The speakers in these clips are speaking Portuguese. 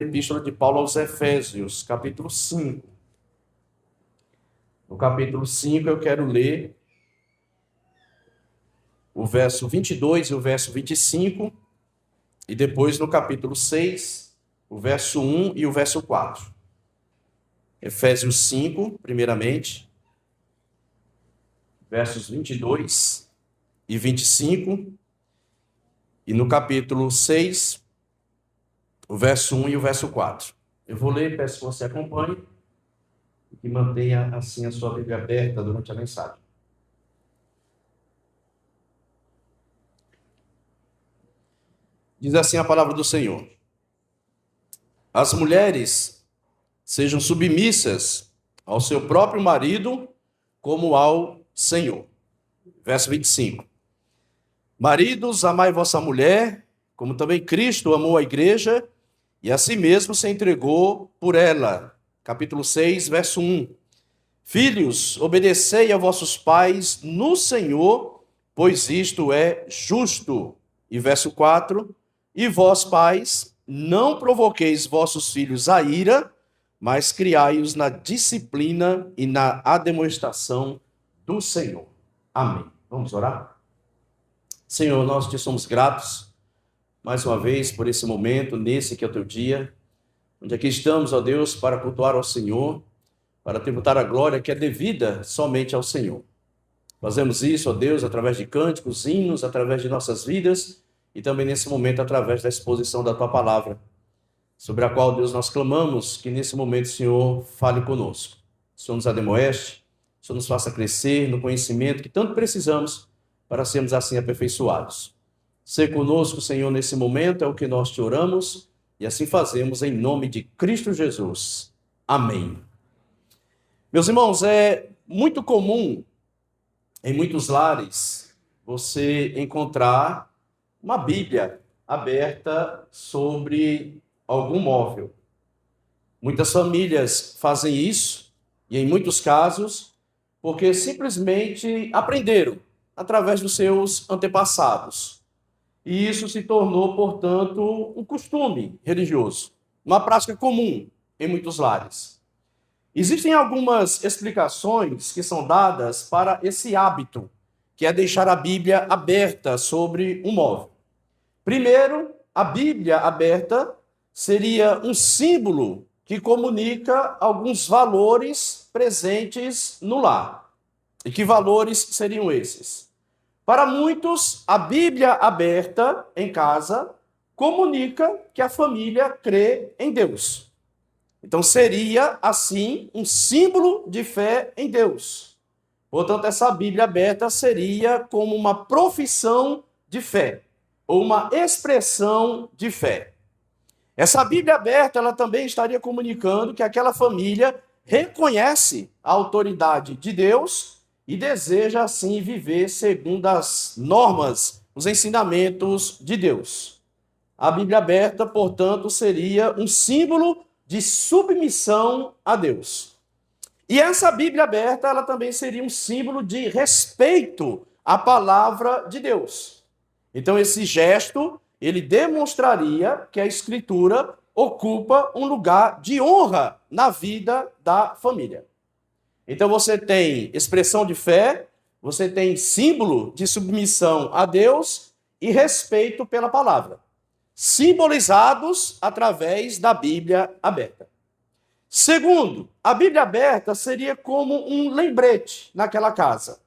Epístola de Paulo aos Efésios, capítulo 5. No capítulo 5 eu quero ler o verso 22 e o verso 25, e depois no capítulo 6, o verso 1 e o verso 4. Efésios 5, primeiramente, versos 22 e 25, e no capítulo 6, o verso 1 e o verso 4. Eu vou ler, peço que você acompanhe e que mantenha assim a sua Bíblia aberta durante a mensagem. Diz assim a palavra do Senhor: as mulheres sejam submissas ao seu próprio marido, como ao Senhor. Verso 25. Maridos, amai vossa mulher, como também Cristo amou a igreja, e a si mesmo se entregou por ela. Capítulo 6, verso 1. Filhos, obedecei a vossos pais no Senhor, pois isto é justo. E verso 4. E vós, pais, não provoqueis vossos filhos a ira, mas criai-os na disciplina e na ademoestação do Senhor. Amém. Vamos orar? Senhor, nós te somos gratos, mais uma vez, por esse momento, nesse que é o teu dia, onde aqui estamos, ó Deus, para cultuar ao Senhor, para tributar a glória que é devida somente ao Senhor. Fazemos isso, ó Deus, através de cânticos, hinos, através de nossas vidas, e também nesse momento através da exposição da tua palavra, sobre a qual, Deus, nós clamamos que nesse momento, Senhor, fale conosco. O Senhor nos ademoeste, o Senhor nos faça crescer no conhecimento que tanto precisamos para sermos assim aperfeiçoados. Ser conosco, Senhor, nesse momento é o que nós te oramos e assim fazemos em nome de Cristo Jesus. Amém. Meus irmãos, é muito comum em muitos lares você encontrar uma Bíblia aberta sobre algum móvel. Muitas famílias fazem isso, e em muitos casos, porque simplesmente aprenderam através dos seus antepassados. E isso se tornou, portanto, um costume religioso, uma prática comum em muitos lares. Existem algumas explicações que são dadas para esse hábito, que é deixar a Bíblia aberta sobre um móvel. Primeiro, a Bíblia aberta seria um símbolo que comunica alguns valores presentes no lar. E que valores seriam esses? Para muitos, a Bíblia aberta em casa comunica que a família crê em Deus. Então, seria, assim, um símbolo de fé em Deus. Portanto, essa Bíblia aberta seria como uma profissão de fé, ou uma expressão de fé. Essa Bíblia aberta, ela também estaria comunicando que aquela família reconhece a autoridade de Deus e deseja, assim, viver segundo as normas, os ensinamentos de Deus. A Bíblia aberta, portanto, seria um símbolo de submissão a Deus. E essa Bíblia aberta, ela também seria um símbolo de respeito à palavra de Deus. Então, esse gesto, ele demonstraria que a Escritura ocupa um lugar de honra na vida da família. Então, você tem expressão de fé, você tem símbolo de submissão a Deus e respeito pela palavra, simbolizados através da Bíblia aberta. Segundo, a Bíblia aberta seria como um lembrete naquela casa.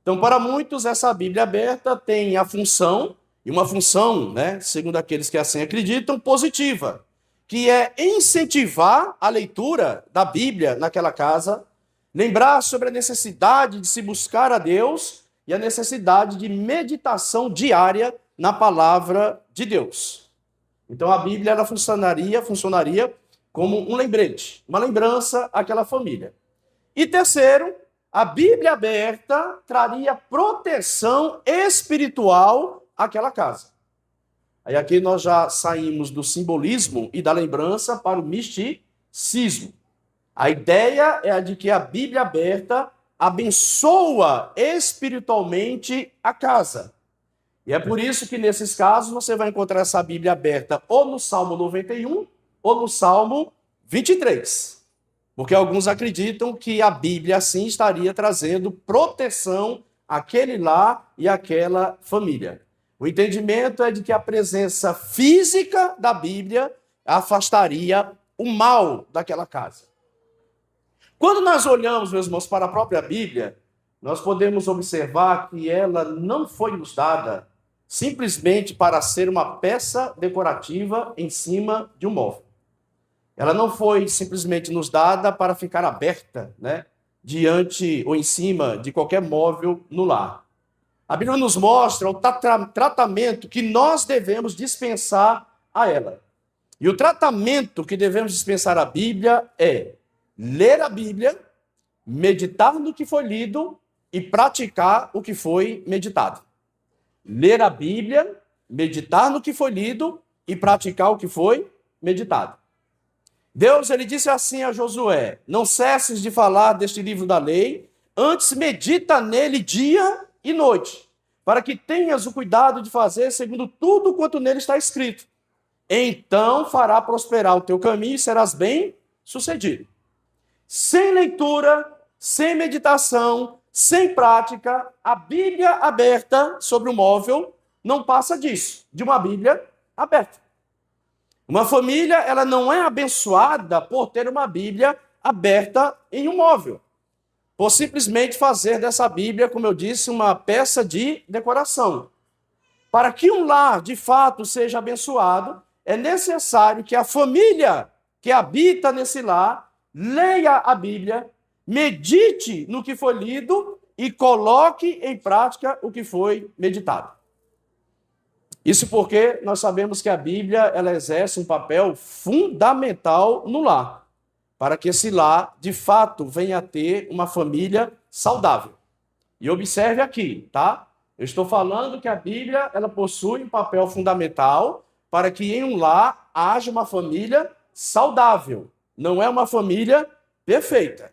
Então, para muitos, essa Bíblia aberta tem a função, e uma função, segundo aqueles que assim acreditam, positiva, que é incentivar a leitura da Bíblia naquela casa, lembrar sobre a necessidade de se buscar a Deus e a necessidade de meditação diária na palavra de Deus. Então, a Bíblia ela funcionaria como um lembrete, uma lembrança àquela família. E terceiro, a Bíblia aberta traria proteção espiritual àquela casa. Aí aqui nós já saímos do simbolismo e da lembrança para o misticismo. A ideia é a de que a Bíblia aberta abençoa espiritualmente a casa. E é por isso que nesses casos você vai encontrar essa Bíblia aberta ou no Salmo 91 ou no Salmo 23. Porque alguns acreditam que a Bíblia, assim, estaria trazendo proteção àquele lar e àquela família. O entendimento é de que a presença física da Bíblia afastaria o mal daquela casa. Quando nós olhamos, meus irmãos, para a própria Bíblia, nós podemos observar que ela não foi nos dada simplesmente para ser uma peça decorativa em cima de um móvel. Ela não foi simplesmente nos dada para ficar aberta, né, diante ou em cima de qualquer móvel no lar. A Bíblia nos mostra o tratamento que nós devemos dispensar a ela. E o tratamento que devemos dispensar à Bíblia é ler a Bíblia, meditar no que foi lido e praticar o que foi meditado. Ler a Bíblia, meditar no que foi lido e praticar o que foi meditado. Deus, ele disse assim a Josué: não cesses de falar deste livro da lei, antes medita nele dia e noite, para que tenhas o cuidado de fazer segundo tudo quanto nele está escrito. Então fará prosperar o teu caminho e serás bem-sucedido. Sem leitura, sem meditação, sem prática, a Bíblia aberta sobre o móvel não passa disso, de uma Bíblia aberta. Uma família, ela não é abençoada por ter uma Bíblia aberta em um móvel, por simplesmente fazer dessa Bíblia, como eu disse, uma peça de decoração. Para que um lar, de fato, seja abençoado, é necessário que a família que habita nesse lar leia a Bíblia, medite no que foi lido e coloque em prática o que foi meditado. Isso porque nós sabemos que a Bíblia, ela exerce um papel fundamental no lar, para que esse lar, de fato, venha a ter uma família saudável. E observe aqui, tá? Eu estou falando que a Bíblia, ela possui um papel fundamental para que em um lar haja uma família saudável. Não é uma família perfeita.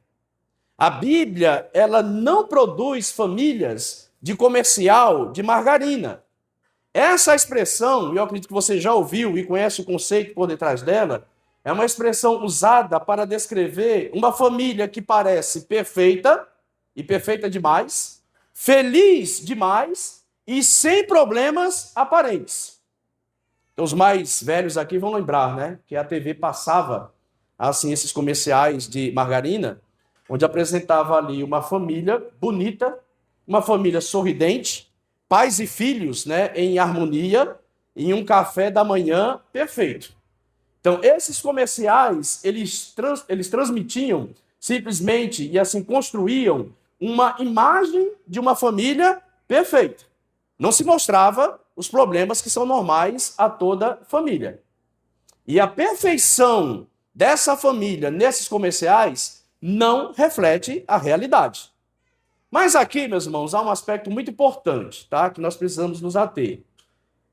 A Bíblia, ela não produz famílias de comercial de margarina. Essa expressão, e eu acredito que você já ouviu e conhece o conceito por detrás dela, é uma expressão usada para descrever uma família que parece perfeita, e perfeita demais, feliz demais e sem problemas aparentes. Então, os mais velhos aqui vão lembrar, né, que a TV passava assim esses comerciais de margarina, onde apresentava ali uma família bonita, uma família sorridente, pais e filhos, né, em harmonia, em um café da manhã perfeito. Então, esses comerciais, eles transmitiam simplesmente e assim construíam uma imagem de uma família perfeita. Não se mostrava os problemas que são normais a toda família. E a perfeição dessa família nesses comerciais não reflete a realidade. Mas aqui, meus irmãos, há um aspecto muito importante, tá? Que nós precisamos nos ater.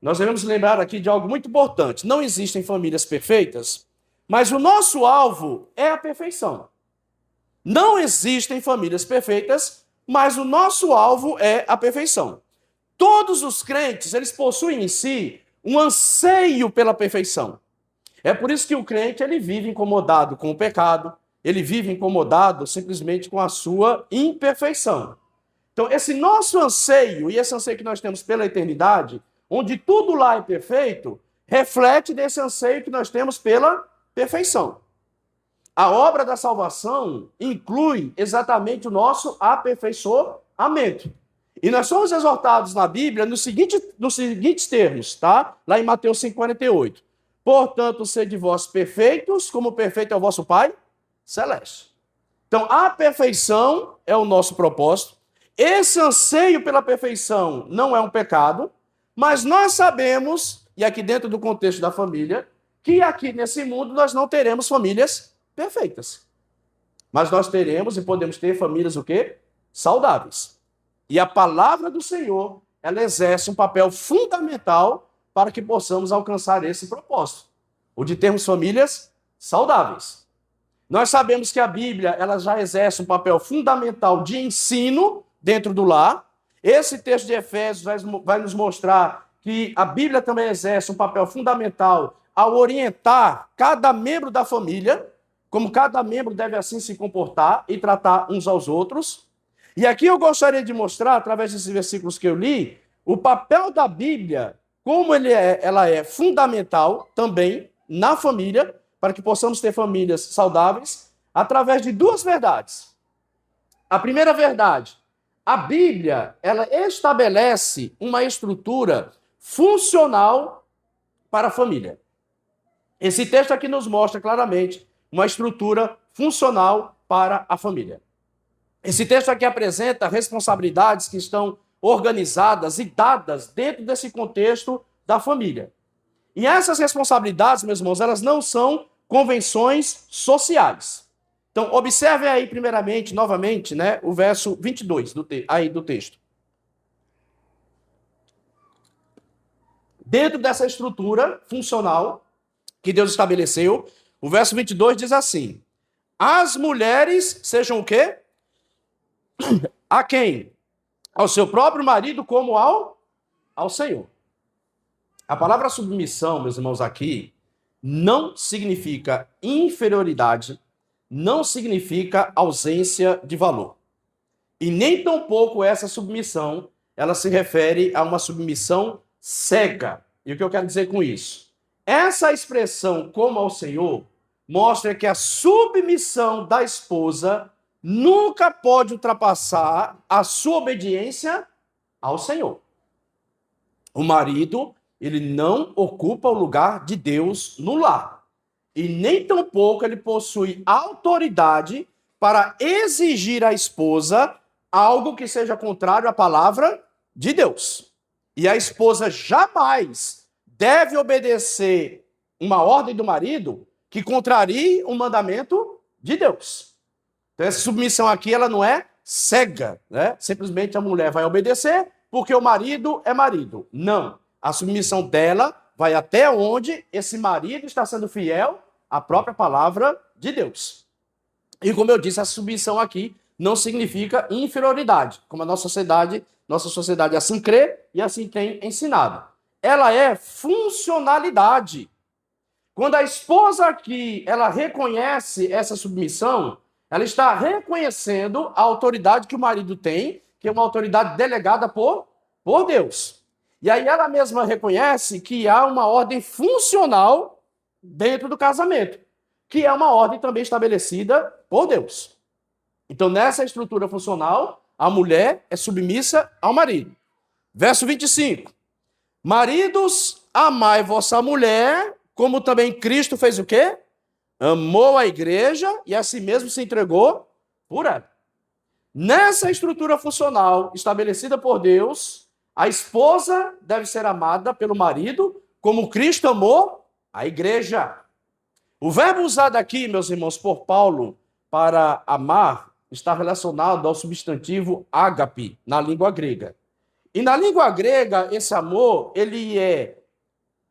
Nós devemos lembrar aqui de algo muito importante. Não existem famílias perfeitas, mas o nosso alvo é a perfeição. Não existem famílias perfeitas, mas o nosso alvo é a perfeição. Todos os crentes, eles possuem em si um anseio pela perfeição. É por isso que o crente, ele vive incomodado com o pecado, ele vive incomodado simplesmente com a sua imperfeição. Então, esse nosso anseio, e esse anseio que nós temos pela eternidade, onde tudo lá é perfeito, reflete desse anseio que nós temos pela perfeição. A obra da salvação inclui exatamente o nosso aperfeiçoamento. E nós somos exortados na Bíblia nos seguintes termos, tá? Lá em Mateus 5,48. Portanto, sede vós perfeitos, como perfeito é o vosso Pai celeste. Então, a perfeição é o nosso propósito. Esse anseio pela perfeição não é um pecado, mas nós sabemos, e aqui dentro do contexto da família, que aqui nesse mundo nós não teremos famílias perfeitas. Mas nós teremos e podemos ter famílias o quê? Saudáveis. E a palavra do Senhor, ela exerce um papel fundamental para que possamos alcançar esse propósito, o de termos famílias saudáveis. Nós sabemos que a Bíblia, ela já exerce um papel fundamental de ensino dentro do lar. Esse texto de Efésios vai nos mostrar que a Bíblia também exerce um papel fundamental ao orientar cada membro da família, como cada membro deve assim se comportar e tratar uns aos outros. E aqui eu gostaria de mostrar, através desses versículos que eu li, o papel da Bíblia, como ela é fundamental também na família, para que possamos ter famílias saudáveis, através de duas verdades. A primeira verdade, a Bíblia, ela estabelece uma estrutura funcional para a família. Esse texto aqui nos mostra claramente uma estrutura funcional para a família. Esse texto aqui apresenta responsabilidades que estão organizadas e dadas dentro desse contexto da família. E essas responsabilidades, meus irmãos, elas não são convenções sociais. Então, observem aí, primeiramente, novamente, né, o verso 22 do texto. Dentro dessa estrutura funcional que Deus estabeleceu, o verso 22 diz assim: as mulheres sejam o quê? A quem? Ao seu próprio marido como ao Senhor. A palavra submissão, meus irmãos, aqui, não significa inferioridade, não significa ausência de valor. E nem tampouco essa submissão, ela se refere a uma submissão cega. E o que eu quero dizer com isso? Essa expressão como ao Senhor mostra que a submissão da esposa nunca pode ultrapassar a sua obediência ao Senhor. O marido, ele não ocupa o lugar de Deus no lar. E nem tampouco ele possui autoridade para exigir à esposa algo que seja contrário à palavra de Deus. E a esposa jamais deve obedecer uma ordem do marido que contrarie o mandamento de Deus. Então essa submissão aqui, ela não é cega, né? Simplesmente a mulher vai obedecer porque o marido é marido. Não. A submissão dela vai até onde esse marido está sendo fiel à própria palavra de Deus. E como eu disse, a submissão aqui não significa inferioridade, como a nossa sociedade assim crê e assim tem ensinado. Ela é funcionalidade. Quando a esposa aqui, ela reconhece essa submissão, ela está reconhecendo a autoridade que o marido tem, que é uma autoridade delegada por Deus. E aí ela mesma reconhece que há uma ordem funcional dentro do casamento, que é uma ordem também estabelecida por Deus. Então, nessa estrutura funcional, a mulher é submissa ao marido. Verso 25. Maridos, amai vossa mulher, como também Cristo fez o quê? Amou a igreja e a si mesmo se entregou por ela. Nessa estrutura funcional estabelecida por Deus, a esposa deve ser amada pelo marido, como Cristo amou a igreja. O verbo usado aqui, meus irmãos, por Paulo para amar está relacionado ao substantivo ágape na língua grega. E na língua grega, esse amor, ele é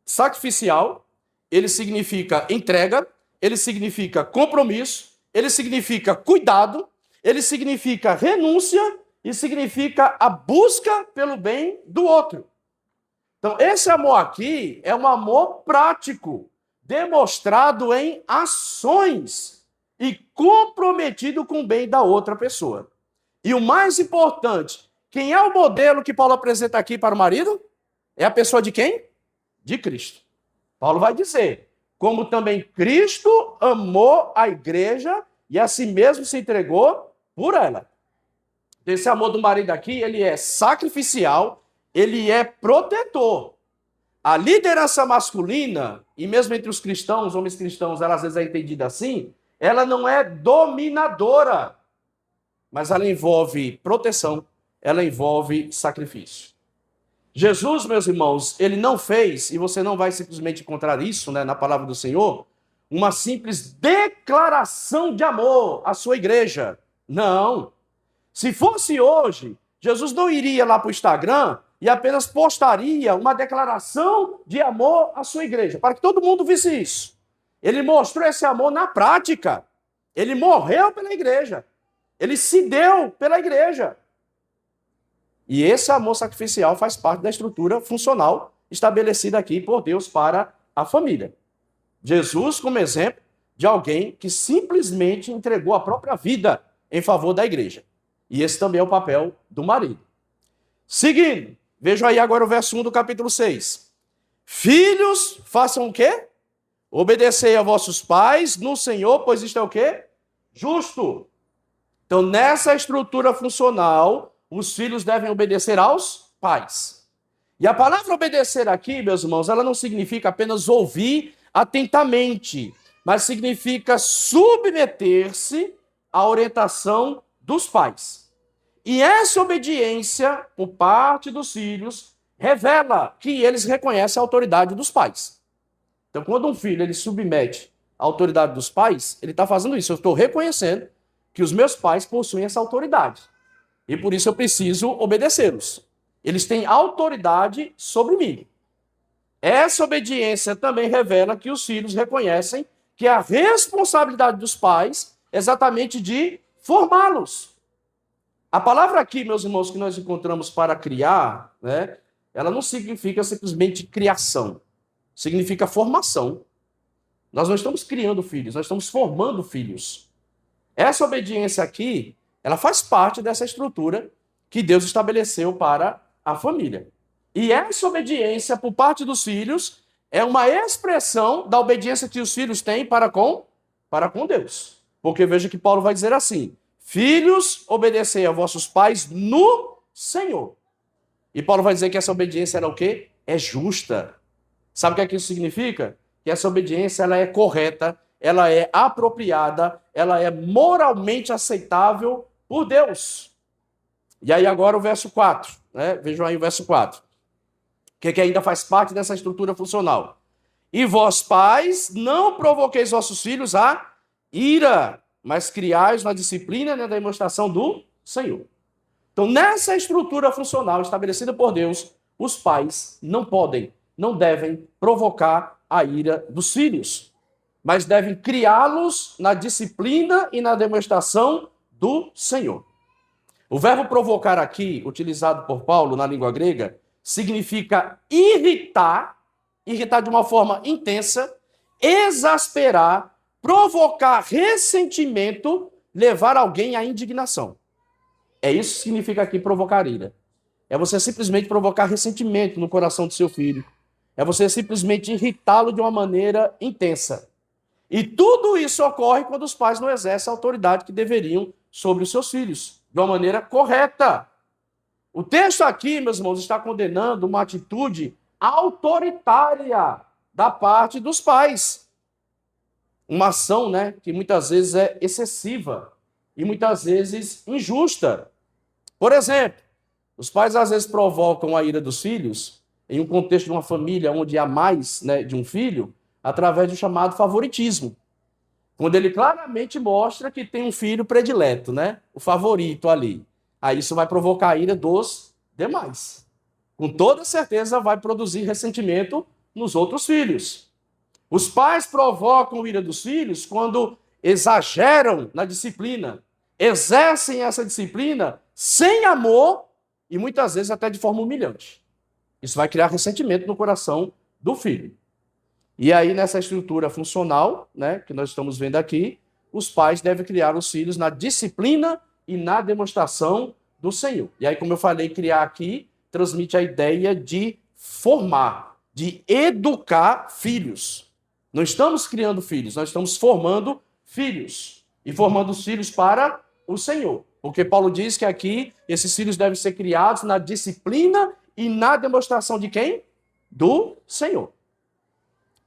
sacrificial, ele significa entrega, ele significa compromisso, ele significa cuidado, ele significa renúncia e significa a busca pelo bem do outro. Então, esse amor aqui é um amor prático, demonstrado em ações e comprometido com o bem da outra pessoa. E o mais importante, quem é o modelo que Paulo apresenta aqui para o marido? É a pessoa de quem? De Cristo. Paulo vai dizer, como também Cristo amou a igreja e a si mesmo se entregou por ela. Esse amor do marido aqui, ele é sacrificial, ele é protetor. A liderança masculina, e mesmo entre os cristãos, homens cristãos, ela às vezes é entendida assim, ela não é dominadora, mas ela envolve proteção, ela envolve sacrifício. Jesus, meus irmãos, ele não fez, e você não vai simplesmente encontrar isso, né, na palavra do Senhor, uma simples declaração de amor à sua igreja. Não. Se fosse hoje, Jesus não iria lá para o Instagram e apenas postaria uma declaração de amor à sua igreja, para que todo mundo visse isso. Ele mostrou esse amor na prática. Ele morreu pela igreja. Ele se deu pela igreja. E esse amor sacrificial faz parte da estrutura funcional estabelecida aqui por Deus para a família. Jesus como exemplo de alguém que simplesmente entregou a própria vida em favor da igreja. E esse também é o papel do marido. Seguindo, vejam aí agora o verso 1 do capítulo 6. Filhos, façam o quê? Obedecei a vossos pais no Senhor, pois isto é o quê? Justo. Então, nessa estrutura funcional, os filhos devem obedecer aos pais. E a palavra obedecer aqui, meus irmãos, ela não significa apenas ouvir atentamente, mas significa submeter-se à orientação dos pais. E essa obediência por parte dos filhos revela que eles reconhecem a autoridade dos pais. Então, quando um filho ele submete à autoridade dos pais, ele está fazendo isso. Eu estou reconhecendo que os meus pais possuem essa autoridade. E por isso eu preciso obedecê-los. Eles têm autoridade sobre mim. Essa obediência também revela que os filhos reconhecem que a responsabilidade dos pais é exatamente de formá-los. A palavra aqui, meus irmãos, que nós encontramos para criar, né, ela não significa simplesmente criação. Significa formação. Nós não estamos criando filhos, nós estamos formando filhos. Essa obediência aqui, ela faz parte dessa estrutura que Deus estabeleceu para a família. E essa obediência por parte dos filhos é uma expressão da obediência que os filhos têm para com Deus. Porque veja que Paulo vai dizer assim: filhos, obedecei a vossos pais no Senhor. E Paulo vai dizer que essa obediência era o quê? É justa. Sabe o que isso significa? Que essa obediência ela é correta, ela é apropriada, ela é moralmente aceitável por Deus. E aí agora o verso 4, né? Vejam aí o verso 4. Que ainda faz parte dessa estrutura funcional. E vós, pais, não provoqueis vossos filhos a ira, mas criais na disciplina e na demonstração do Senhor. Então, nessa estrutura funcional estabelecida por Deus, os pais não podem, não devem provocar a ira dos filhos, mas devem criá-los na disciplina e na demonstração do Senhor. O verbo provocar aqui, utilizado por Paulo na língua grega, significa irritar de uma forma intensa, exasperar, provocar ressentimento, levar alguém à indignação. É isso que significa aqui provocar ira. É você simplesmente provocar ressentimento no coração do seu filho. É você simplesmente irritá-lo de uma maneira intensa. E tudo isso ocorre quando os pais não exercem a autoridade que deveriam sobre os seus filhos, de uma maneira correta. O texto aqui, meus irmãos, está condenando uma atitude autoritária da parte dos pais. Uma ação, né, que muitas vezes é excessiva e muitas vezes injusta. Por exemplo, os pais às vezes provocam a ira dos filhos em um contexto de uma família onde há mais, né, de um filho, através do chamado favoritismo. Quando ele claramente mostra que tem um filho predileto, né, o favorito ali. Aí isso vai provocar a ira dos demais. Com toda certeza vai produzir ressentimento nos outros filhos. Os pais provocam a ira dos filhos quando exageram na disciplina, exercem essa disciplina sem amor e muitas vezes até de forma humilhante. Isso vai criar ressentimento no coração do filho. E aí, nessa estrutura funcional, né, que nós estamos vendo aqui, os pais devem criar os filhos na disciplina e na demonstração do Senhor. E aí, como eu falei, criar aqui transmite a ideia de formar, de educar filhos. Não estamos criando filhos, nós estamos formando filhos. E formando os filhos para o Senhor. Porque Paulo diz que aqui esses filhos devem ser criados na disciplina e na demonstração de quem? Do Senhor.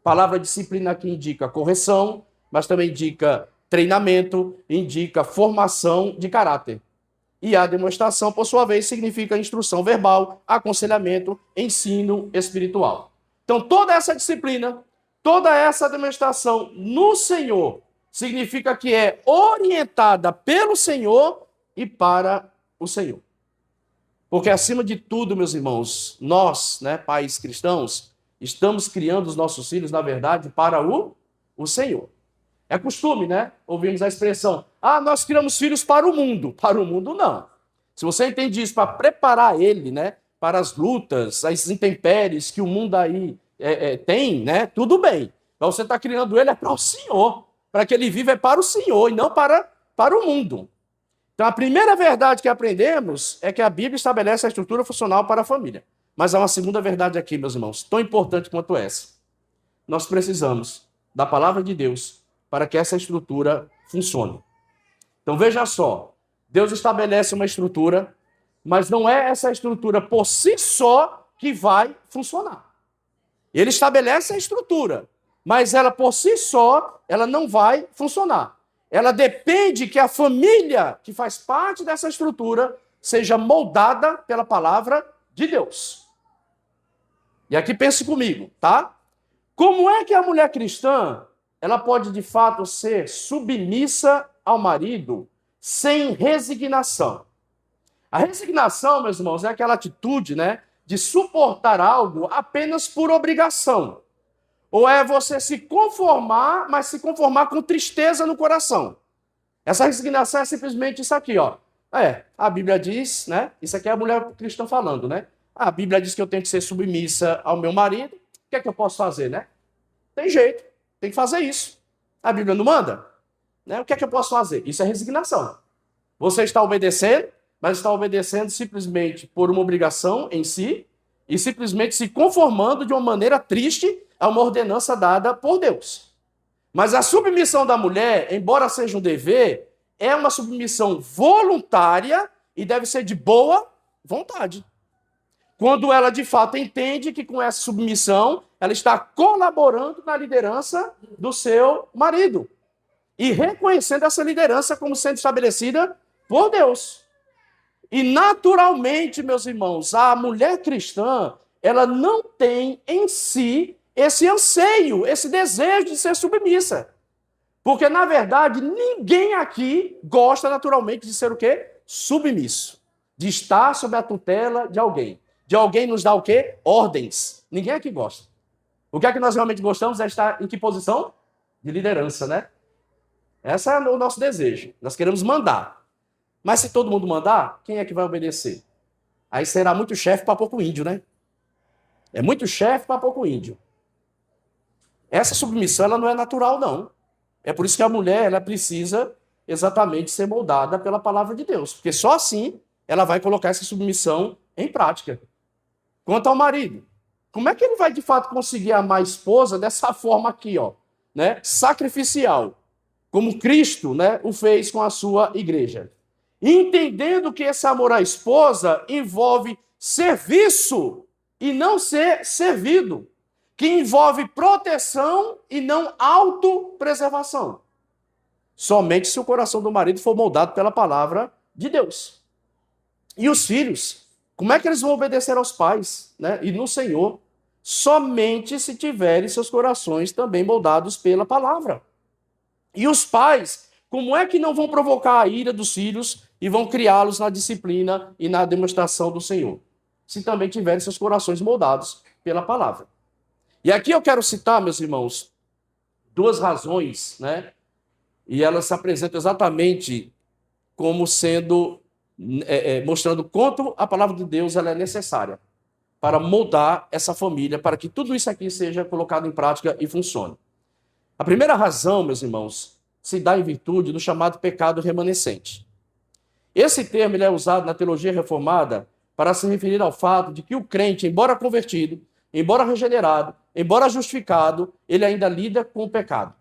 A palavra disciplina aqui indica correção, mas também indica treinamento, indica formação de caráter. E a demonstração, por sua vez, significa instrução verbal, aconselhamento, ensino espiritual. Então, toda essa disciplina, toda essa demonstração no Senhor, significa que é orientada pelo Senhor e para o Senhor. Porque, acima de tudo, meus irmãos, nós, né, pais cristãos, estamos criando os nossos filhos, na verdade, para o Senhor. É costume, né? Ouvimos a expressão, nós criamos filhos para o mundo. Para o mundo, não. Se você entende isso para preparar ele, né, para as lutas, as intempéries que o mundo aí tem, né, tudo bem. Mas você está criando ele é para o Senhor. Para que ele viva é para o Senhor e não para o mundo. Então, a primeira verdade que aprendemos é que a Bíblia estabelece a estrutura funcional para a família. Mas há uma segunda verdade aqui, meus irmãos, tão importante quanto essa. Nós precisamos da palavra de Deus para que essa estrutura funcione. Então, veja só, Deus estabelece uma estrutura, mas não é essa estrutura por si só que vai funcionar. Ele estabelece a estrutura, mas ela por si só, ela não vai funcionar. Ela depende que a família que faz parte dessa estrutura seja moldada pela palavra de Deus. E aqui pense comigo, tá? Como é que a mulher cristã, ela pode de fato ser submissa ao marido sem resignação? A resignação, meus irmãos, é aquela atitude, né, de suportar algo apenas por obrigação. Ou é você se conformar, mas se conformar com tristeza no coração. Essa resignação é simplesmente isso aqui, ó. A Bíblia diz, né? Isso aqui é a mulher cristã falando, né? A Bíblia diz que eu tenho que ser submissa ao meu marido. O que é que eu posso fazer, né? Tem jeito, tem que fazer isso. A Bíblia não manda? Né? O que é que eu posso fazer? Isso é resignação. Você está obedecendo, mas está obedecendo simplesmente por uma obrigação em si e simplesmente se conformando de uma maneira triste a uma ordenança dada por Deus. Mas a submissão da mulher, embora seja um dever, é uma submissão voluntária e deve ser de boa vontade. Quando ela, de fato, entende que com essa submissão, ela está colaborando na liderança do seu marido. E reconhecendo essa liderança como sendo estabelecida por Deus. E, naturalmente, meus irmãos, a mulher cristã, ela não tem em si esse anseio, esse desejo de ser submissa. Porque, na verdade, ninguém aqui gosta naturalmente de ser o quê? Submisso. De estar sob a tutela de alguém. De alguém nos dar o quê? Ordens. Ninguém aqui gosta. O que é que nós realmente gostamos é estar em que posição? De liderança, né? Esse é o nosso desejo. Nós queremos mandar. Mas se todo mundo mandar, quem é que vai obedecer? Aí será muito chefe para pouco índio, né? É muito chefe para pouco índio. Essa submissão ela não é natural, não. É por isso que a mulher ela precisa exatamente ser moldada pela palavra de Deus. Porque só assim ela vai colocar essa submissão em prática. Quanto ao marido, como é que ele vai de fato conseguir amar a esposa dessa forma aqui, ó, né? Sacrificial, como Cristo, né, o fez com a sua igreja? Entendendo que esse amor à esposa envolve serviço e não ser servido, que envolve proteção e não autopreservação. Somente se o coração do marido for moldado pela palavra de Deus. E os filhos, como é que eles vão obedecer aos pais, né? E no Senhor? Somente se tiverem seus corações também moldados pela palavra. E os pais, como é que não vão provocar a ira dos filhos e vão criá-los na disciplina e na demonstração do Senhor? Se também tiverem seus corações moldados pela palavra. E aqui eu quero citar, meus irmãos, duas razões, né? E elas se apresentam exatamente como sendo, mostrando quanto a palavra de Deus ela é necessária para moldar essa família, para que tudo isso aqui seja colocado em prática e funcione. A primeira razão, meus irmãos, se dá em virtude do chamado pecado remanescente. Esse termo ele é usado na teologia reformada para se referir ao fato de que o crente, embora convertido, embora regenerado, embora justificado, ele ainda lida com o pecado,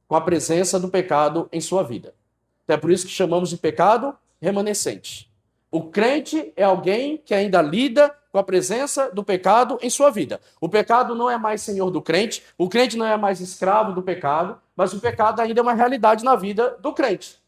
com a presença do pecado em sua vida. Então é por isso que chamamos de pecado remanescente. O crente é alguém que ainda lida com a presença do pecado em sua vida. O pecado não é mais senhor do crente, o crente não é mais escravo do pecado, mas o pecado ainda é uma realidade na vida do crente.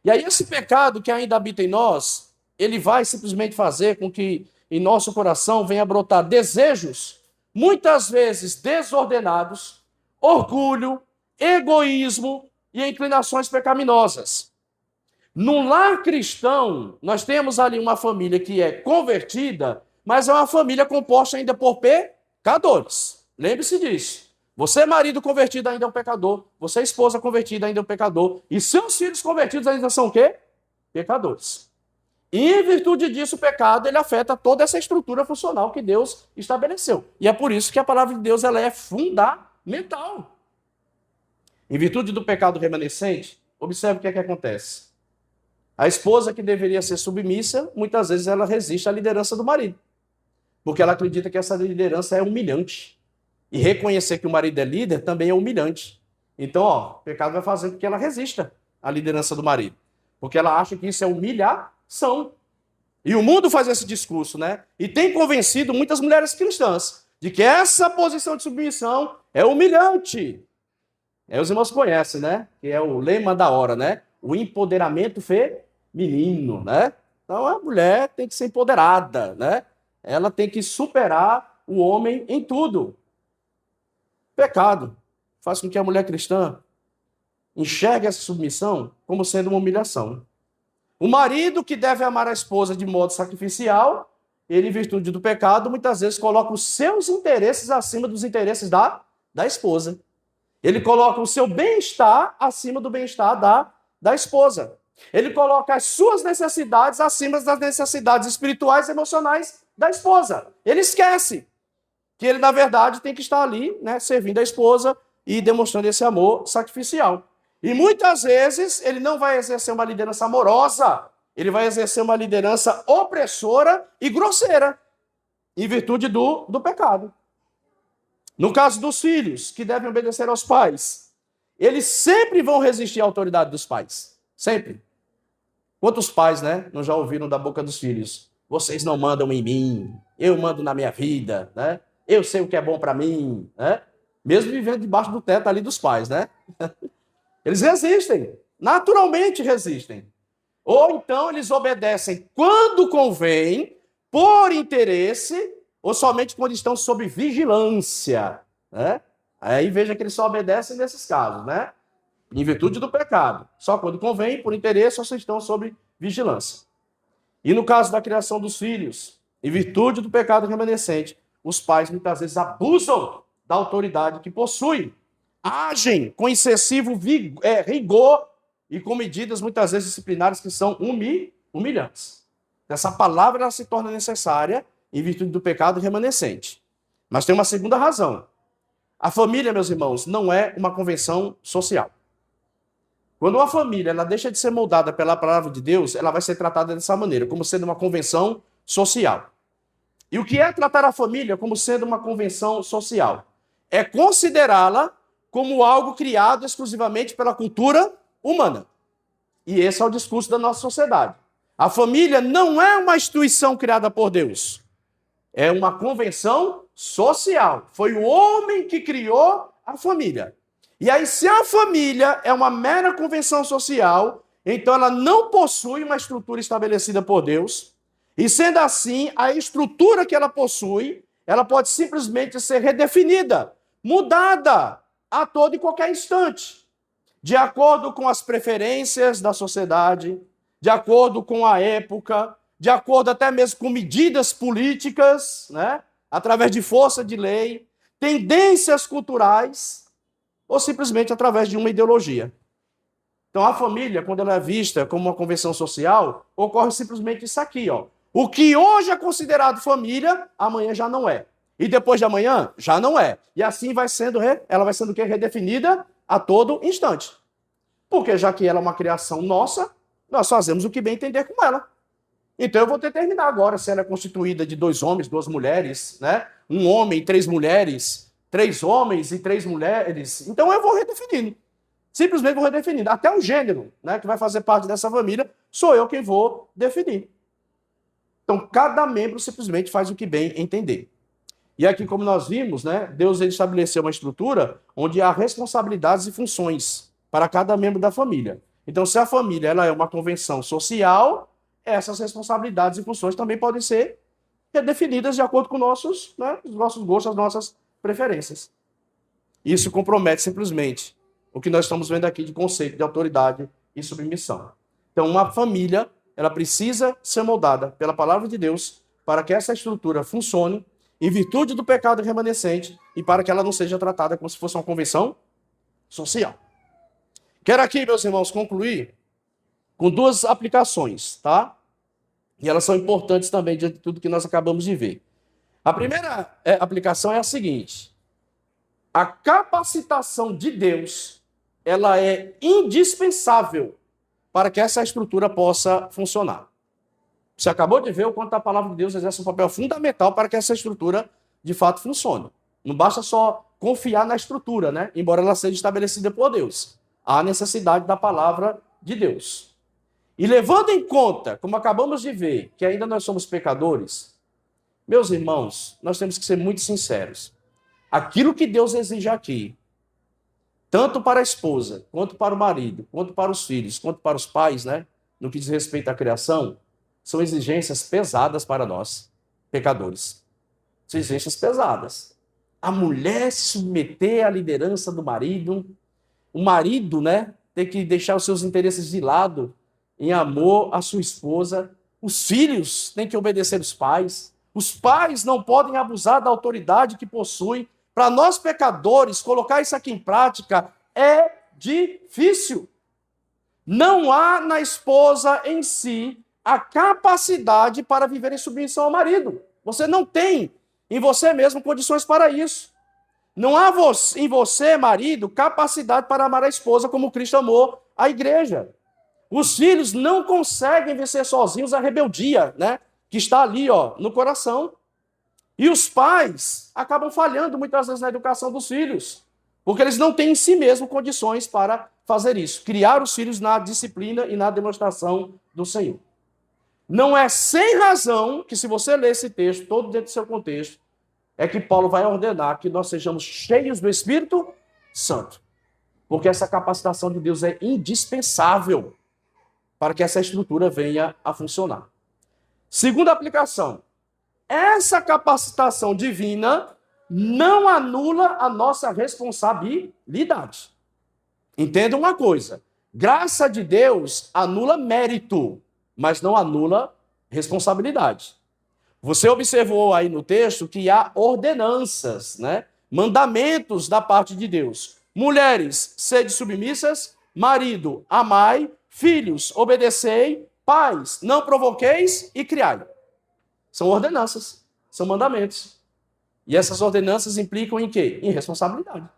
E aí esse pecado que ainda habita em nós, ele vai simplesmente fazer com que em nosso coração venha brotar desejos, muitas vezes desordenados, orgulho, egoísmo e inclinações pecaminosas. No lar cristão, nós temos ali uma família que é convertida, mas é uma família composta ainda por pecadores. Lembre-se disso. Você, marido convertido, ainda é um pecador. Você, esposa convertida, ainda é um pecador. E seus filhos convertidos ainda são o quê? Pecadores. E em virtude disso, o pecado ele afeta toda essa estrutura funcional que Deus estabeleceu. E é por isso que a palavra de Deus ela é fundamental. Em virtude do pecado remanescente, observe o que é que acontece. A esposa que deveria ser submissa, muitas vezes ela resiste à liderança do marido, porque ela acredita que essa liderança é humilhante. E reconhecer que o marido é líder também é humilhante. Então, o pecado vai fazer com que ela resista à liderança do marido, porque ela acha que isso é humilhação. E o mundo faz esse discurso, né? E tem convencido muitas mulheres cristãs de que essa posição de submissão é humilhante. Os irmãos conhecem, né? Que é o lema da hora, né? O empoderamento feminino, né? Então a mulher tem que ser empoderada, né? Ela tem que superar o homem em tudo. Pecado faz com que a mulher cristã enxergue essa submissão como sendo uma humilhação. O marido que deve amar a esposa de modo sacrificial, ele, em virtude do pecado, muitas vezes coloca os seus interesses acima dos interesses da esposa. Ele coloca o seu bem-estar acima do bem-estar da esposa. Ele coloca as suas necessidades acima das necessidades espirituais e emocionais da esposa. Ele esquece que ele, na verdade, tem que estar ali, né, servindo a esposa e demonstrando esse amor sacrificial. E muitas vezes ele não vai exercer uma liderança amorosa, ele vai exercer uma liderança opressora e grosseira, em virtude do pecado. No caso dos filhos, que devem obedecer aos pais, eles sempre vão resistir à autoridade dos pais. Sempre. Quantos pais, né, não já ouviram da boca dos filhos? Vocês não mandam em mim, eu mando na minha vida, né? Eu sei o que é bom para mim, né? Mesmo vivendo debaixo do teto ali dos pais, né? Eles resistem, naturalmente resistem. Ou então eles obedecem quando convém, por interesse, ou somente quando estão sob vigilância, né? Aí veja que eles só obedecem nesses casos, né? Em virtude do pecado. Só quando convém, por interesse, ou se estão sob vigilância. E no caso da criação dos filhos, em virtude do pecado remanescente, os pais muitas vezes abusam da autoridade que possuem, agem com excessivo rigor e com medidas muitas vezes disciplinares que são humilhantes. Essa palavra ela se torna necessária em virtude do pecado remanescente. Mas tem uma segunda razão. A família, meus irmãos, não é uma convenção social. Quando uma família ela deixa de ser moldada pela palavra de Deus, ela vai ser tratada dessa maneira, como sendo uma convenção social. E o que é tratar a família como sendo uma convenção social? É considerá-la como algo criado exclusivamente pela cultura humana. E esse é o discurso da nossa sociedade. A família não é uma instituição criada por Deus. É uma convenção social. Foi o homem que criou a família. E aí, se a família é uma mera convenção social, então ela não possui uma estrutura estabelecida por Deus. E sendo assim, a estrutura que ela possui, ela pode simplesmente ser redefinida, mudada a todo e qualquer instante, de acordo com as preferências da sociedade, de acordo com a época, de acordo até mesmo com medidas políticas, né? Através de força de lei, tendências culturais, ou simplesmente através de uma ideologia. Então, a família, quando ela é vista como uma convenção social, ocorre simplesmente isso aqui, ó. O que hoje é considerado família, amanhã já não é. E depois de amanhã, já não é. E assim ela vai sendo redefinida a todo instante. Porque já que ela é uma criação nossa, nós fazemos o que bem entender com ela. Então eu vou determinar agora se ela é constituída de 2 homens, 2 mulheres, né? 1 homem e 3 mulheres, 3 homens e 3 mulheres. Então eu vou redefinindo. Simplesmente vou redefinindo. Até o gênero, né, que vai fazer parte dessa família, sou eu quem vou definir. Então cada membro simplesmente faz o que bem entender. E aqui, como nós vimos, né, Deus ele estabeleceu uma estrutura onde há responsabilidades e funções para cada membro da família. Então, se a família ela é uma convenção social, essas responsabilidades e funções também podem ser redefinidas de acordo com os nossos gostos, as nossas preferências. Isso compromete simplesmente o que nós estamos vendo aqui de conceito de autoridade e submissão. Então, uma família ela precisa ser moldada pela palavra de Deus para que essa estrutura funcione em virtude do pecado remanescente e para que ela não seja tratada como se fosse uma convenção social. Quero aqui, meus irmãos, concluir com 2 aplicações, tá? E elas são importantes também diante de tudo que nós acabamos de ver. A primeira aplicação é a seguinte: a capacitação de Deus ela é indispensável para que essa estrutura possa funcionar. Você acabou de ver o quanto a palavra de Deus exerce um papel fundamental para que essa estrutura, de fato, funcione. Não basta só confiar na estrutura, né? Embora ela seja estabelecida por Deus. Há necessidade da palavra de Deus. E levando em conta, como acabamos de ver, que ainda nós somos pecadores, meus irmãos, nós temos que ser muito sinceros. Aquilo que Deus exige aqui, tanto para a esposa, quanto para o marido, quanto para os filhos, quanto para os pais, né? No que diz respeito à criação, são exigências pesadas para nós, pecadores. São exigências pesadas. A mulher se submeter à liderança do marido, o marido, né, ter que deixar os seus interesses de lado em amor à sua esposa. Os filhos têm que obedecer os pais não podem abusar da autoridade que possuem. Para nós pecadores, colocar isso aqui em prática é difícil. Não há na esposa em si a capacidade para viver em submissão ao marido. Você não tem em você mesmo condições para isso. Não há em você, marido, capacidade para amar a esposa como Cristo amou a igreja. Os filhos não conseguem vencer sozinhos a rebeldia, né, que está ali, ó, no coração. E os pais acabam falhando muitas vezes na educação dos filhos, porque eles não têm em si mesmo condições para fazer isso, criar os filhos na disciplina e na demonstração do Senhor. Não é sem razão que, se você ler esse texto, todo dentro do seu contexto, é que Paulo vai ordenar que nós sejamos cheios do Espírito Santo. Porque essa capacitação de Deus é indispensável para que essa estrutura venha a funcionar. Segunda aplicação. Essa capacitação divina não anula a nossa responsabilidade. Entenda uma coisa. Graça de Deus anula mérito, mas não anula responsabilidade. Você observou aí no texto que há ordenanças, né? Mandamentos da parte de Deus. Mulheres, sede submissas, marido, amai, filhos, obedecei, pais, não provoqueis e criai. São ordenanças, são mandamentos. E essas ordenanças implicam em quê? Em responsabilidade.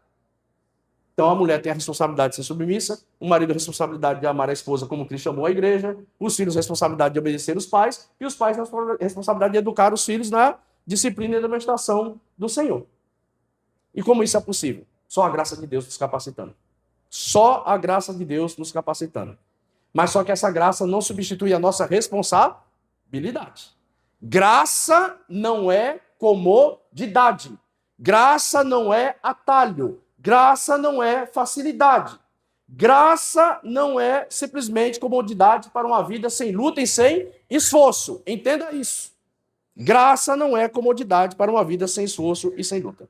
Então a mulher tem a responsabilidade de ser submissa, o marido a responsabilidade de amar a esposa como Cristo amou a igreja, os filhos a responsabilidade de obedecer os pais, e os pais a responsabilidade de educar os filhos na disciplina e demonstração do Senhor. E como isso é possível? Só a graça de Deus nos capacitando. Só a graça de Deus nos capacitando. Mas só que essa graça não substitui a nossa responsabilidade. Graça não é comodidade. Graça não é atalho. Graça não é facilidade. Graça não é simplesmente comodidade para uma vida sem luta e sem esforço. Entenda isso. Graça não é comodidade para uma vida sem esforço e sem luta.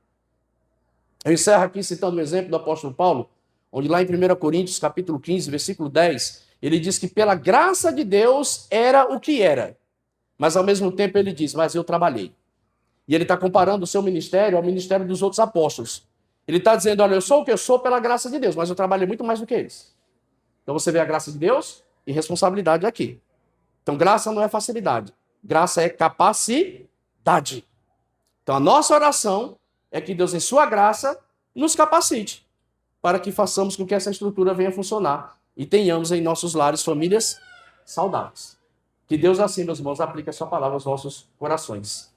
Eu encerro aqui citando o exemplo do apóstolo Paulo, onde lá em 1 Coríntios, capítulo 15, versículo 10, ele diz que pela graça de Deus era o que era. Mas ao mesmo tempo ele diz, mas eu trabalhei. E ele está comparando o seu ministério ao ministério dos outros apóstolos. Ele está dizendo, olha, eu sou o que eu sou pela graça de Deus, mas eu trabalhei muito mais do que eles. Então você vê a graça de Deus e responsabilidade aqui. Então graça não é facilidade, graça é capacidade. Então a nossa oração é que Deus, em sua graça, nos capacite para que façamos com que essa estrutura venha funcionar e tenhamos em nossos lares famílias saudáveis. Que Deus assim, meus irmãos, aplique a sua palavra aos nossos corações.